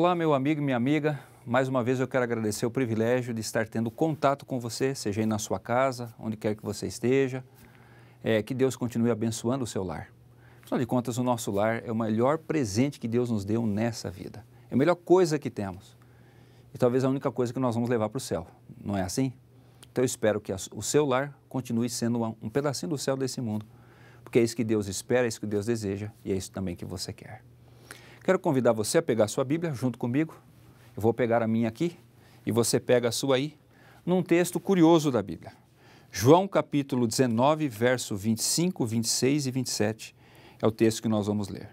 Olá, meu amigo e minha amiga. Mais uma vez eu quero agradecer o privilégio de estar tendo contato com você, seja aí na sua casa, onde quer que você esteja. Que Deus continue abençoando o seu lar. Afinal de contas, o nosso lar é o melhor presente que Deus nos deu nessa vida. É a melhor coisa que temos. E talvez a única coisa que nós vamos levar para o céu. Não é assim? Então eu espero que o seu lar continue sendo um pedacinho do céu desse mundo. Porque é isso que Deus espera, é isso que Deus deseja e é isso também que você quer. Quero convidar você a pegar a sua Bíblia junto comigo. Eu vou pegar a minha aqui e você pega a sua aí, num texto curioso da Bíblia. João capítulo 19, verso 25, 26 e 27 é o texto que nós vamos ler.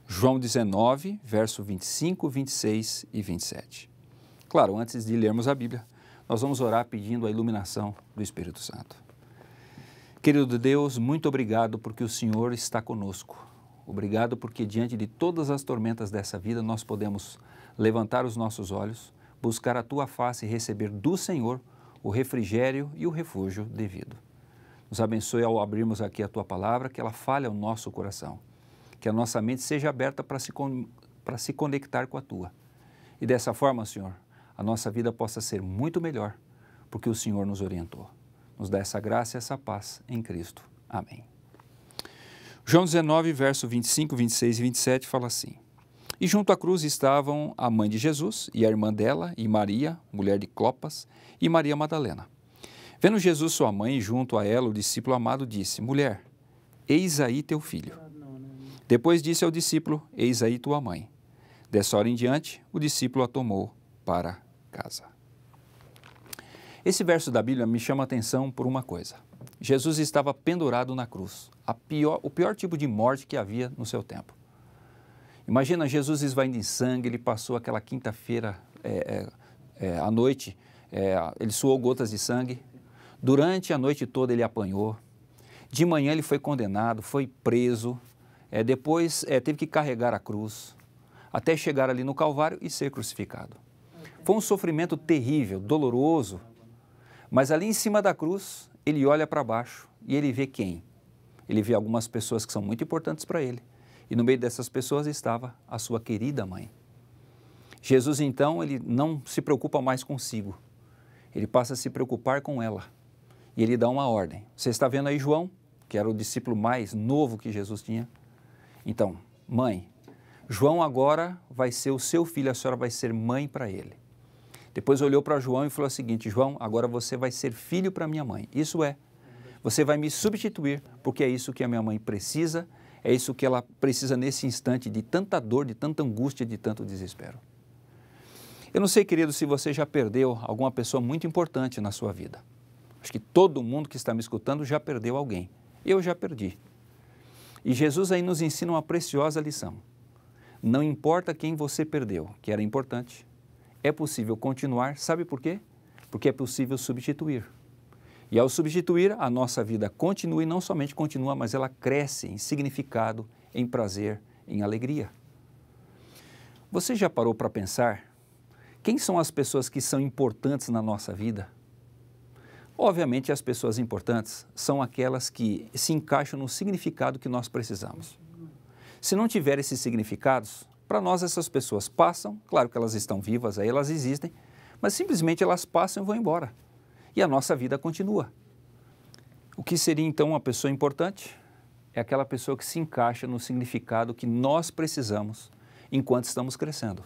João 19, verso 25, 26 e 27. Claro, antes de lermos a Bíblia, nós vamos orar pedindo a iluminação do Espírito Santo. Querido Deus, muito obrigado porque o Senhor está conosco. Obrigado porque diante de todas as tormentas dessa vida nós podemos levantar os nossos olhos, buscar a Tua face e receber do Senhor o refrigério e o refúgio devido. Nos abençoe ao abrirmos aqui a Tua palavra, que ela fale ao nosso coração, que a nossa mente seja aberta para se conectar com a Tua. E dessa forma, Senhor, a nossa vida possa ser muito melhor, porque o Senhor nos orientou. Nos dá essa graça e essa paz em Cristo. Amém. João 19, verso 25, 26 e 27 fala assim: E junto à cruz estavam a mãe de Jesus e a irmã dela, e Maria, mulher de Clopas, e Maria Madalena. Vendo Jesus sua mãe junto a ela, o discípulo amado disse: Mulher, eis aí teu filho. Depois disse ao discípulo: Eis aí tua mãe. Dessa hora em diante, o discípulo a tomou para casa. Esse verso da Bíblia me chama a atenção por uma coisa. Jesus estava pendurado na cruz, o pior tipo de morte que havia no seu tempo. Imagina, Jesus esvaindo em sangue, ele passou aquela quinta-feira à noite, ele suou gotas de sangue, durante a noite toda ele apanhou, de manhã ele foi condenado, foi preso, depois teve que carregar a cruz, até chegar ali no Calvário e ser crucificado. Foi um sofrimento terrível, doloroso, mas ali em cima da cruz, ele olha para baixo e ele vê quem? Ele vê algumas pessoas que são muito importantes para ele. E no meio dessas pessoas estava a sua querida mãe. Jesus, então, ele não se preocupa mais consigo. Ele passa a se preocupar com ela. E ele dá uma ordem. Você está vendo aí João, que era o discípulo mais novo que Jesus tinha? Então, mãe, João agora vai ser o seu filho, a senhora vai ser mãe para ele. Depois olhou para João e falou o seguinte: João, agora você vai ser filho para minha mãe. Isso é, você vai me substituir, porque é isso que a minha mãe precisa, é isso que ela precisa nesse instante de tanta dor, de tanta angústia, de tanto desespero. Eu não sei, querido, se você já perdeu alguma pessoa muito importante na sua vida. Acho que todo mundo que está me escutando já perdeu alguém. Eu já perdi. E Jesus aí nos ensina uma preciosa lição. Não importa quem você perdeu, que era importante, é possível continuar, sabe por quê? Porque é possível substituir. E ao substituir, a nossa vida continua e não somente continua, mas ela cresce em significado, em prazer, em alegria. Você já parou para pensar quem são as pessoas que são importantes na nossa vida? Obviamente, as pessoas importantes são aquelas que se encaixam no significado que nós precisamos. Se não tiver esses significados, para nós essas pessoas passam, claro que elas estão vivas, aí elas existem, mas simplesmente elas passam e vão embora. E a nossa vida continua. O que seria então uma pessoa importante? É aquela pessoa que se encaixa no significado que nós precisamos enquanto estamos crescendo.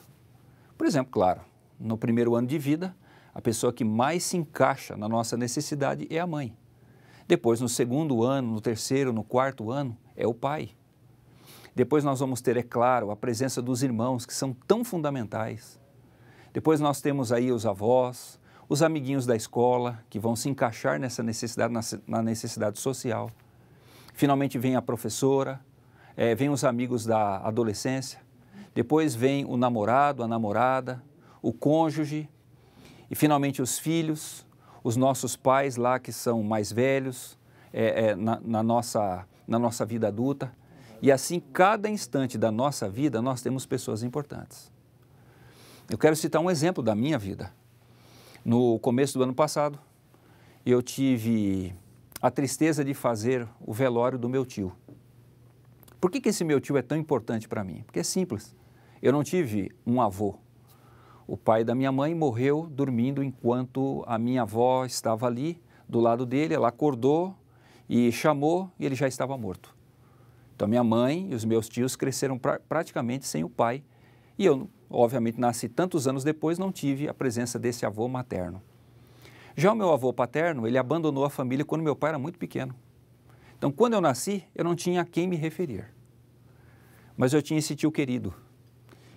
Por exemplo, claro, no primeiro ano de vida, a pessoa que mais se encaixa na nossa necessidade é a mãe. Depois, no segundo ano, no terceiro, no quarto ano, é o pai. Depois nós vamos ter, é claro, a presença dos irmãos, que são tão fundamentais. Depois nós temos aí os avós, os amiguinhos da escola, que vão se encaixar nessa necessidade, na necessidade social. Finalmente vem a professora, vem os amigos da adolescência. Depois vem o namorado, a namorada, o cônjuge. E finalmente os filhos, os nossos pais lá que são mais velhos, na nossa vida adulta. E assim, cada instante da nossa vida, nós temos pessoas importantes. Eu quero citar um exemplo da minha vida. No começo do ano passado, eu tive a tristeza de fazer o velório do meu tio. Por que esse meu tio é tão importante para mim? Porque é simples. Eu não tive um avô, O pai da minha mãe morreu dormindo enquanto a minha avó estava ali do lado dele. Ela acordou e chamou e ele já estava morto. Então, minha mãe e os meus tios cresceram praticamente sem o pai. E eu, obviamente, nasci tantos anos depois, não tive a presença desse avô materno. Já o meu avô paterno, ele abandonou a família quando meu pai era muito pequeno. Então, quando eu nasci, eu não tinha a quem me referir. Mas eu tinha esse tio querido.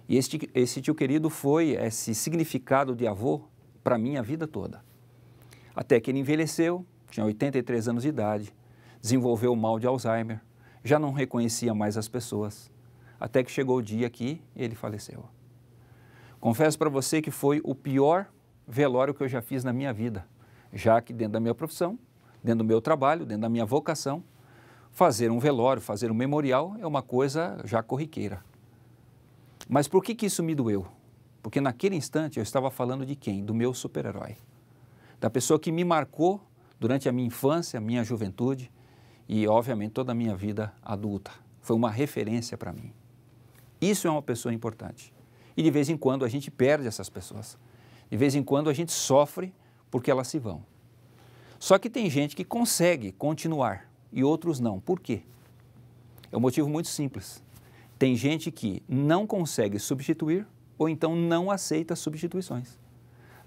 E esse tio querido foi esse significado de avô para a minha vida toda. Até que ele envelheceu, tinha 83 anos de idade, desenvolveu o mal de Alzheimer, já não reconhecia mais as pessoas, até que chegou o dia que ele faleceu. Confesso para você que foi o pior velório que eu já fiz na minha vida, já que dentro da minha profissão, dentro do meu trabalho, dentro da minha vocação, fazer um velório, fazer um memorial é uma coisa já corriqueira. Mas por que isso me doeu? Porque naquele instante eu estava falando de quem? Do meu super-herói. Da pessoa que me marcou durante a minha infância, a minha juventude e, obviamente, toda a minha vida adulta. Foi uma referência para mim. Isso é uma pessoa importante. E de vez em quando a gente perde essas pessoas. De vez em quando a gente sofre porque elas se vão. Só que tem gente que consegue continuar e outros não. Por quê? É um motivo muito simples. Tem gente que não consegue substituir ou então não aceita substituições.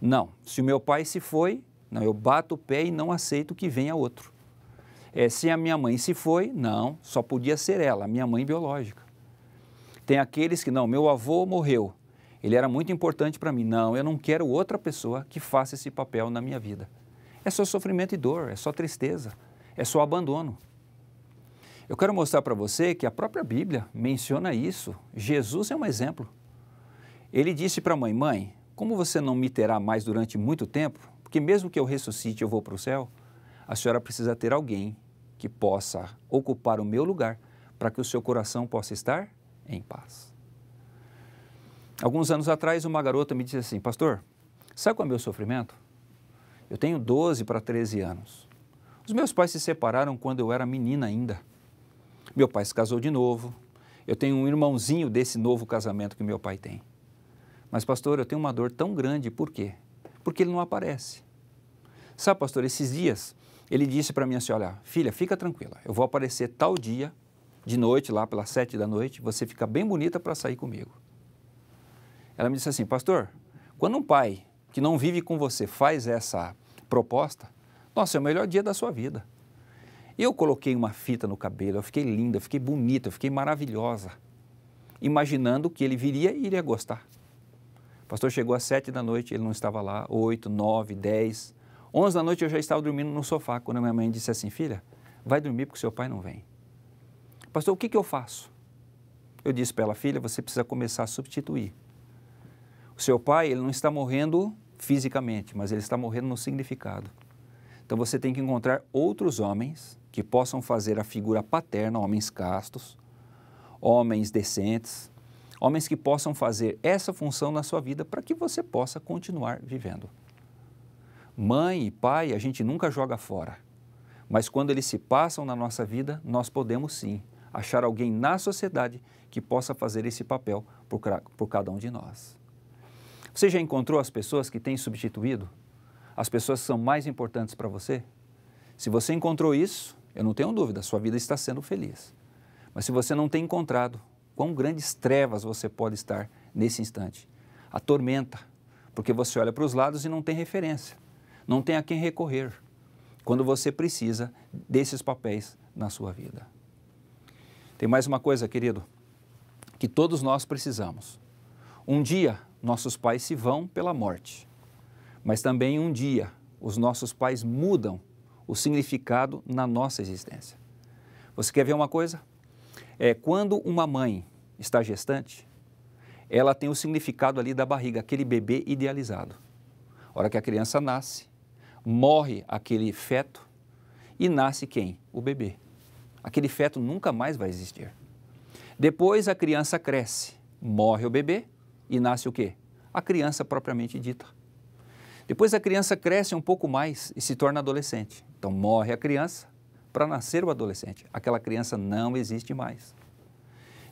Não, se o meu pai se foi, não, eu bato o pé e não aceito que venha outro. Se a minha mãe se foi, não, só podia ser ela, a minha mãe biológica. Tem aqueles que, não, meu avô morreu, ele era muito importante para mim. Não, eu não quero outra pessoa que faça esse papel na minha vida. É só sofrimento e dor, é só tristeza, é só abandono. Eu quero mostrar para você que a própria Bíblia menciona isso. Jesus é um exemplo. Ele disse para a mãe, mãe, como você não me terá mais durante muito tempo, porque mesmo que eu ressuscite eu vou para o céu, a senhora precisa ter alguém que possa ocupar o meu lugar para que o seu coração possa estar em paz. Alguns anos atrás, uma garota me disse assim, pastor, sabe qual é o meu sofrimento? Eu tenho 12 para 13 anos. Os meus pais se separaram quando eu era menina ainda. Meu pai se casou de novo. Eu tenho um irmãozinho desse novo casamento que meu pai tem. Mas, pastor, eu tenho uma dor tão grande. Por quê? Porque ele não aparece. Sabe, pastor, esses dias, ele disse para mim assim, olha, filha, fica tranquila. Eu vou aparecer tal dia, de noite, lá pelas 7 da noite, você fica bem bonita para sair comigo. Ela me disse assim, pastor, quando um pai que não vive com você faz essa proposta, nossa, é o melhor dia da sua vida. Eu coloquei uma fita no cabelo, eu fiquei linda, eu fiquei bonita, eu fiquei maravilhosa, imaginando que ele viria e iria gostar. O pastor chegou às 7 da noite, ele não estava lá, 8, 9, 10, 11 da noite eu já estava dormindo no sofá, quando a minha mãe disse assim, filha, vai dormir porque seu pai não vem. Pastor, o que eu faço? Eu disse para ela, filha, você precisa começar a substituir. O seu pai, ele não está morrendo fisicamente, mas ele está morrendo no significado. Então você tem que encontrar outros homens que possam fazer a figura paterna, homens castos, homens decentes, homens que possam fazer essa função na sua vida para que você possa continuar vivendo. Mãe e pai a gente nunca joga fora, mas quando eles se passam na nossa vida, nós podemos sim achar alguém na sociedade que possa fazer esse papel por cada um de nós. Você já encontrou as pessoas que têm substituído? As pessoas que são mais importantes para você? Se você encontrou isso, eu não tenho dúvida, sua vida está sendo feliz. Mas se você não tem encontrado, quão grandes trevas você pode estar nesse instante? A tormenta, porque você olha para os lados e não tem referência, não tem a quem recorrer, quando você precisa desses papéis na sua vida. Tem mais uma coisa, querido, que todos nós precisamos. Um dia, nossos pais se vão pela morte. Mas também um dia os nossos pais mudam o significado na nossa existência. Você quer ver uma coisa? Quando uma mãe está gestante, ela tem o significado ali da barriga, aquele bebê idealizado. A hora que a criança nasce, morre aquele feto e nasce quem? O bebê. Aquele feto nunca mais vai existir. Depois a criança cresce, morre o bebê e nasce o quê? A criança propriamente dita. Depois a criança cresce um pouco mais e se torna adolescente. Então morre a criança para nascer o adolescente. Aquela criança não existe mais.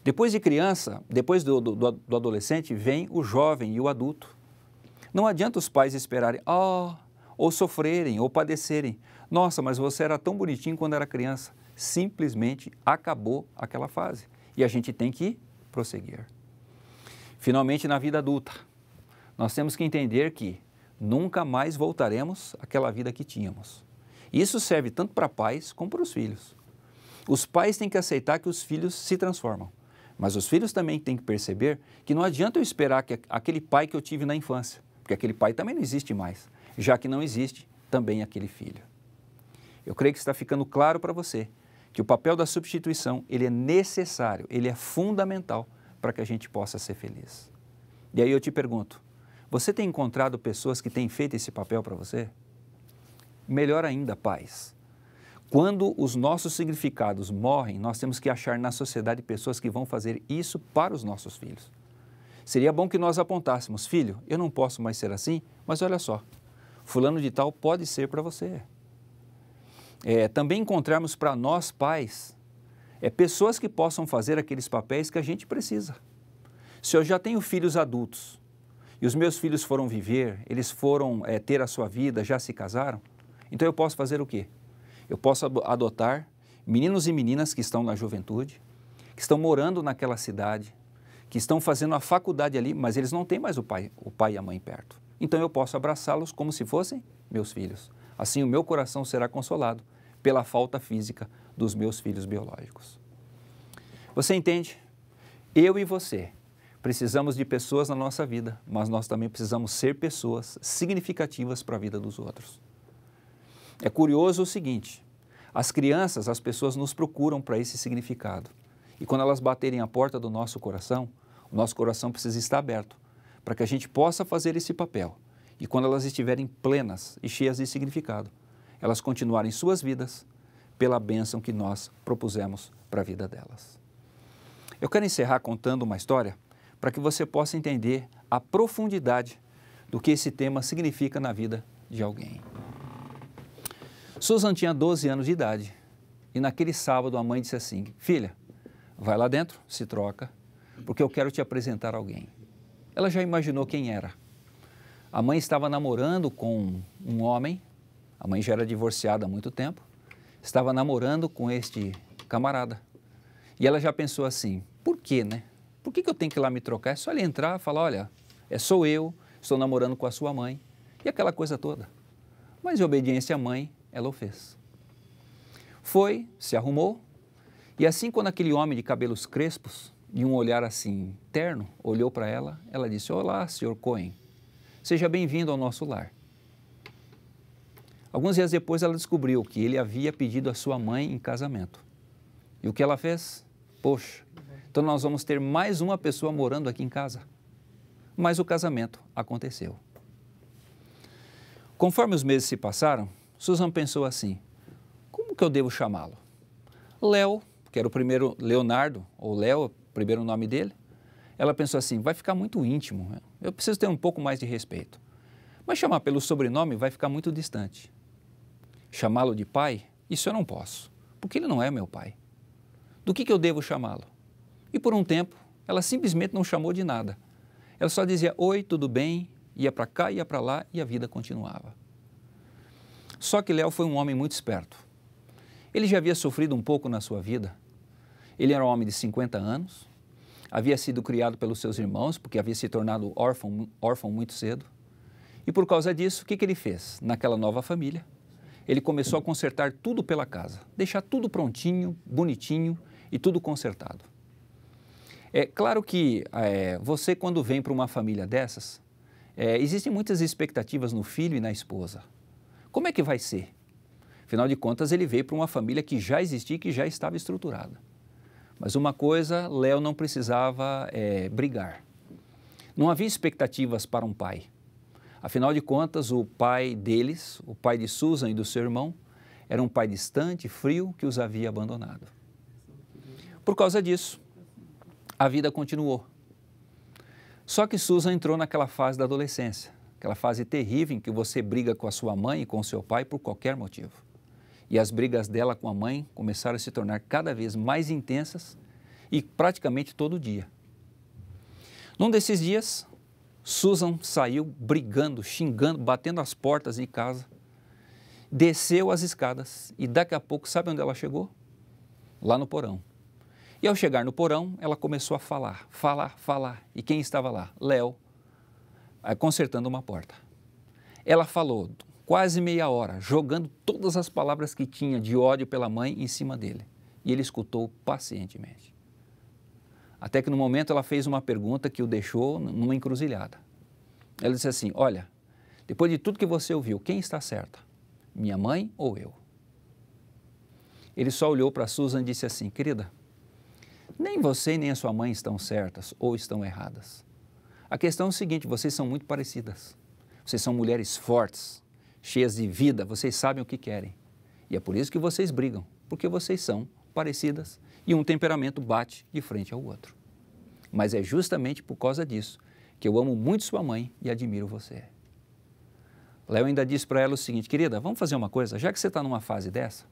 Depois de criança, depois do adolescente, vem o jovem e o adulto. Não adianta os pais esperarem, ou sofrerem, ou padecerem. Nossa, mas você era tão bonitinho quando era criança. Simplesmente acabou aquela fase. E a gente tem que prosseguir. Finalmente, na vida adulta, nós temos que entender que nunca mais voltaremos àquela vida que tínhamos. Isso serve tanto para pais como para os filhos. Os pais têm que aceitar que os filhos se transformam. Mas os filhos também têm que perceber que não adianta eu esperar que aquele pai que eu tive na infância, porque aquele pai também não existe mais, já que não existe também aquele filho. Eu creio que está ficando claro para você que o papel da substituição, ele é necessário, ele é fundamental para que a gente possa ser feliz. E aí eu te pergunto, você tem encontrado pessoas que têm feito esse papel para você? Melhor ainda, pais. Quando os nossos significados morrem, nós temos que achar na sociedade pessoas que vão fazer isso para os nossos filhos. Seria bom que nós apontássemos, filho, eu não posso mais ser assim, mas olha só, fulano de tal pode ser para você. Também encontrarmos para nós, pais, pessoas que possam fazer aqueles papéis que a gente precisa. Se eu já tenho filhos adultos e os meus filhos foram viver, eles foram ter a sua vida, já se casaram, então eu posso fazer o quê? Eu posso adotar meninos e meninas que estão na juventude, que estão morando naquela cidade, que estão fazendo a faculdade ali, mas eles não têm mais o pai e a mãe perto. Então eu posso abraçá-los como se fossem meus filhos. Assim o meu coração será consolado pela falta física dos meus filhos biológicos. Você entende? Eu e você precisamos de pessoas na nossa vida, mas nós também precisamos ser pessoas significativas para a vida dos outros. É curioso o seguinte, as crianças, as pessoas nos procuram para esse significado. E quando elas baterem a porta do nosso coração, o nosso coração precisa estar aberto para que a gente possa fazer esse papel. E quando elas estiverem plenas e cheias de significado, elas continuarem suas vidas pela bênção que nós propusemos para a vida delas. Eu quero encerrar contando uma história para que você possa entender a profundidade do que esse tema significa na vida de alguém. Susan tinha 12 anos de idade e naquele sábado a mãe disse assim, filha, vai lá dentro, se troca, porque eu quero te apresentar alguém. Ela já imaginou quem era. A mãe estava namorando com um homem, a mãe já era divorciada há muito tempo, estava namorando com este camarada. E ela já pensou assim, por quê, né? Por que eu tenho que ir lá me trocar? É só ele entrar e falar, olha, sou eu, estou namorando com a sua mãe. E aquela coisa toda. Mas em obediência à mãe, ela o fez. Foi, se arrumou, e assim quando aquele homem de cabelos crespos e um olhar assim terno olhou para ela, ela disse, olá, senhor Cohen, seja bem-vindo ao nosso lar. Alguns dias depois ela descobriu que ele havia pedido a sua mãe em casamento. E o que ela fez? Poxa, então nós vamos ter mais uma pessoa morando aqui em casa. Mas o casamento aconteceu. Conforme os meses se passaram, Susan pensou assim, como que eu devo chamá-lo? Léo, que era o primeiro Leonardo, ou Léo, o primeiro nome dele, ela pensou assim, vai ficar muito íntimo, eu preciso ter um pouco mais de respeito. Mas chamar pelo sobrenome vai ficar muito distante. Chamá-lo de pai, isso eu não posso, porque ele não é meu pai. Do que eu devo chamá-lo? E por um tempo, ela simplesmente não chamou de nada. Ela só dizia, oi, tudo bem, ia para cá, ia para lá e a vida continuava. Só que Léo foi um homem muito esperto. Ele já havia sofrido um pouco na sua vida. Ele era um homem de 50 anos, havia sido criado pelos seus irmãos, porque havia se tornado órfão muito cedo. E por causa disso, o que ele fez? Naquela nova família, ele começou a consertar tudo pela casa, deixar tudo prontinho, bonitinho e tudo consertado. É claro que você, quando vem para uma família dessas, existem muitas expectativas no filho e na esposa. Como é que vai ser? Afinal de contas, ele veio para uma família que já existia e que já estava estruturada. Mas uma coisa, Léo não precisava brigar. Não havia expectativas para um pai. Afinal de contas, o pai deles, o pai de Susan e do seu irmão, era um pai distante, frio, que os havia abandonado. Por causa disso, a vida continuou. Só que Susan entrou naquela fase da adolescência, aquela fase terrível em que você briga com a sua mãe e com o seu pai por qualquer motivo. E as brigas dela com a mãe começaram a se tornar cada vez mais intensas e praticamente todo dia. Num desses dias, Susan saiu brigando, xingando, batendo as portas de casa, desceu as escadas e daqui a pouco, sabe onde ela chegou? Lá no porão. E ao chegar no porão, ela começou a falar. E quem estava lá? Léo, consertando uma porta. Ela falou quase meia hora, jogando todas as palavras que tinha de ódio pela mãe em cima dele. E ele escutou pacientemente. Até que no momento ela fez uma pergunta que o deixou numa encruzilhada. Ela disse assim, olha, depois de tudo que você ouviu, quem está certa? Minha mãe ou eu? Ele só olhou para Susan e disse assim, querida, nem você nem a sua mãe estão certas ou estão erradas. A questão é o seguinte, vocês são muito parecidas. Vocês são mulheres fortes, cheias de vida, vocês sabem o que querem. E é por isso que vocês brigam, porque vocês são parecidas e um temperamento bate de frente ao outro. Mas é justamente por causa disso que eu amo muito sua mãe e admiro você. Léo ainda disse para ela o seguinte, querida, vamos fazer uma coisa, já que você está numa fase dessa,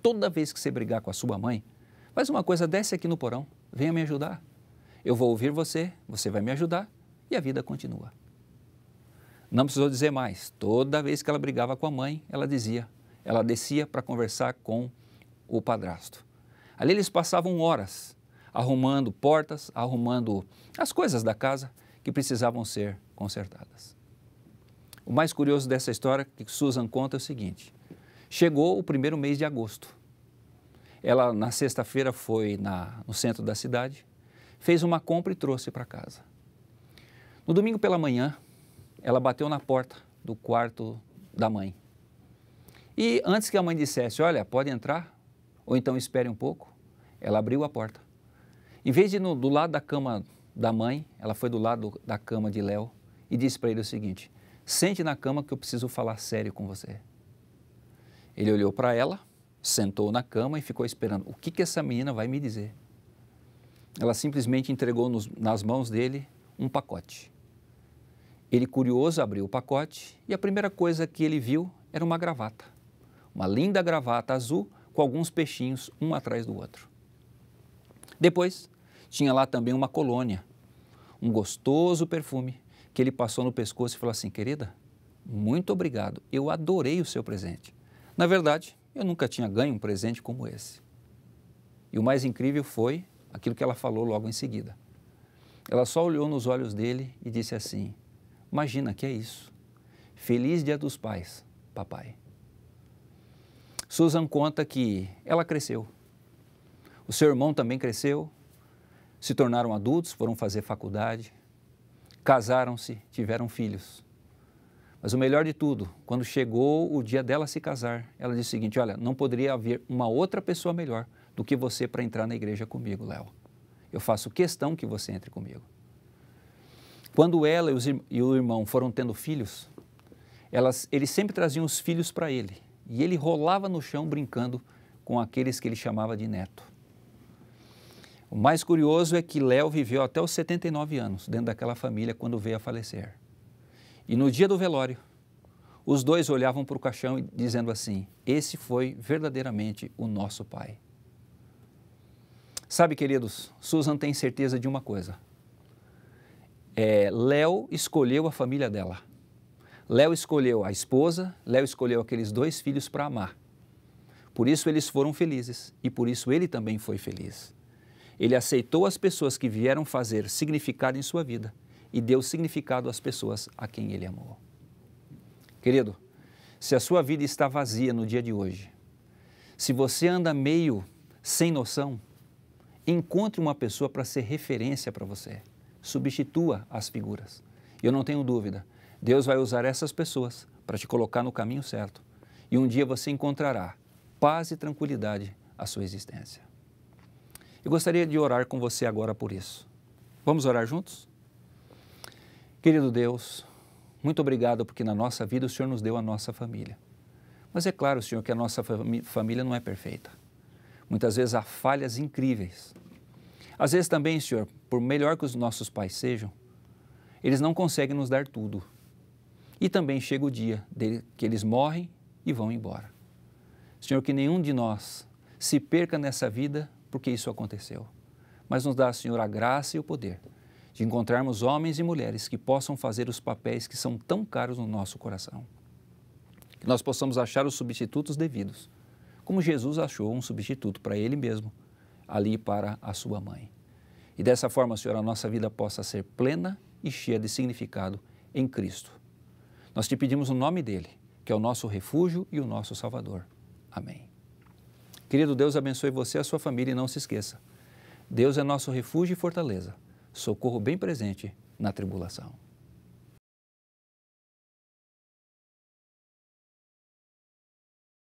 toda vez que você brigar com a sua mãe, faz uma coisa, desce aqui no porão, venha me ajudar. Eu vou ouvir você, você vai me ajudar e a vida continua. Não precisou dizer mais, toda vez que ela brigava com a mãe, ela descia para conversar com o padrasto. Ali eles passavam horas arrumando portas, arrumando as coisas da casa que precisavam ser consertadas. O mais curioso dessa história que Susan conta é o seguinte, chegou o primeiro mês de agosto. Ela, na sexta-feira, foi no centro da cidade, fez uma compra e trouxe para casa. No domingo pela manhã, ela bateu na porta do quarto da mãe. E antes que a mãe dissesse, olha, pode entrar, ou então espere um pouco, ela abriu a porta. Em vez de ir do lado da cama da mãe, ela foi do lado da cama de Léo e disse para ele o seguinte, sente na cama que eu preciso falar sério com você. Ele olhou para ela, sentou na cama e ficou esperando. O que essa menina vai me dizer? Ela simplesmente entregou nas mãos dele um pacote. Ele, curioso, abriu o pacote e a primeira coisa que ele viu era uma gravata. Uma linda gravata azul com alguns peixinhos, um atrás do outro. Depois, tinha lá também uma colônia, um gostoso perfume que ele passou no pescoço e falou assim, querida, muito obrigado, eu adorei o seu presente. Na verdade, eu nunca tinha ganho um presente como esse. E o mais incrível foi aquilo que ela falou logo em seguida. Ela só olhou nos olhos dele e disse assim, imagina, que é isso? Feliz Dia dos Pais, papai. Susan conta que ela cresceu. O seu irmão também cresceu, se tornaram adultos, foram fazer faculdade, casaram-se, tiveram filhos. Mas o melhor de tudo, quando chegou o dia dela se casar, ela disse o seguinte, olha, não poderia haver uma outra pessoa melhor do que você para entrar na igreja comigo, Léo. Eu faço questão que você entre comigo. Quando ela e o irmão foram tendo filhos, eles sempre traziam os filhos para ele. E ele rolava no chão brincando com aqueles que ele chamava de neto. O mais curioso é que Léo viveu até os 79 anos dentro daquela família quando veio a falecer. E no dia do velório, os dois olhavam para o caixão dizendo assim, esse foi verdadeiramente o nosso pai. Sabe, queridos, Susan tem certeza de uma coisa. Léo escolheu a família dela. Léo escolheu a esposa, Léo escolheu aqueles 2 filhos para amar. Por isso eles foram felizes e por isso ele também foi feliz. Ele aceitou as pessoas que vieram fazer significado em sua vida e deu significado às pessoas a quem ele amou. Querido, se a sua vida está vazia no dia de hoje, se você anda meio sem noção, encontre uma pessoa para ser referência para você. Substitua as figuras. Eu não tenho dúvida, Deus vai usar essas pessoas para te colocar no caminho certo e um dia você encontrará paz e tranquilidade à sua existência. Eu gostaria de orar com você agora por isso. Vamos orar juntos? Querido Deus, muito obrigado porque na nossa vida o Senhor nos deu a nossa família. Mas é claro, Senhor, que a nossa família não é perfeita. Muitas vezes há falhas incríveis. Às vezes também, Senhor, por melhor que os nossos pais sejam, eles não conseguem nos dar tudo. E também chega o dia que eles morrem e vão embora. Senhor, que nenhum de nós se perca nessa vida porque isso aconteceu. Mas nos dá, Senhor, a graça e o poder de encontrarmos homens e mulheres que possam fazer os papéis que são tão caros no nosso coração. Que nós possamos achar os substitutos devidos, como Jesus achou um substituto para Ele mesmo, ali para a sua mãe. E dessa forma, Senhor, a nossa vida possa ser plena e cheia de significado em Cristo. Nós te pedimos o nome dEle, que é o nosso refúgio e o nosso Salvador. Amém. Querido Deus, abençoe você e a sua família e não se esqueça, Deus é nosso refúgio e fortaleza, socorro bem presente na tribulação.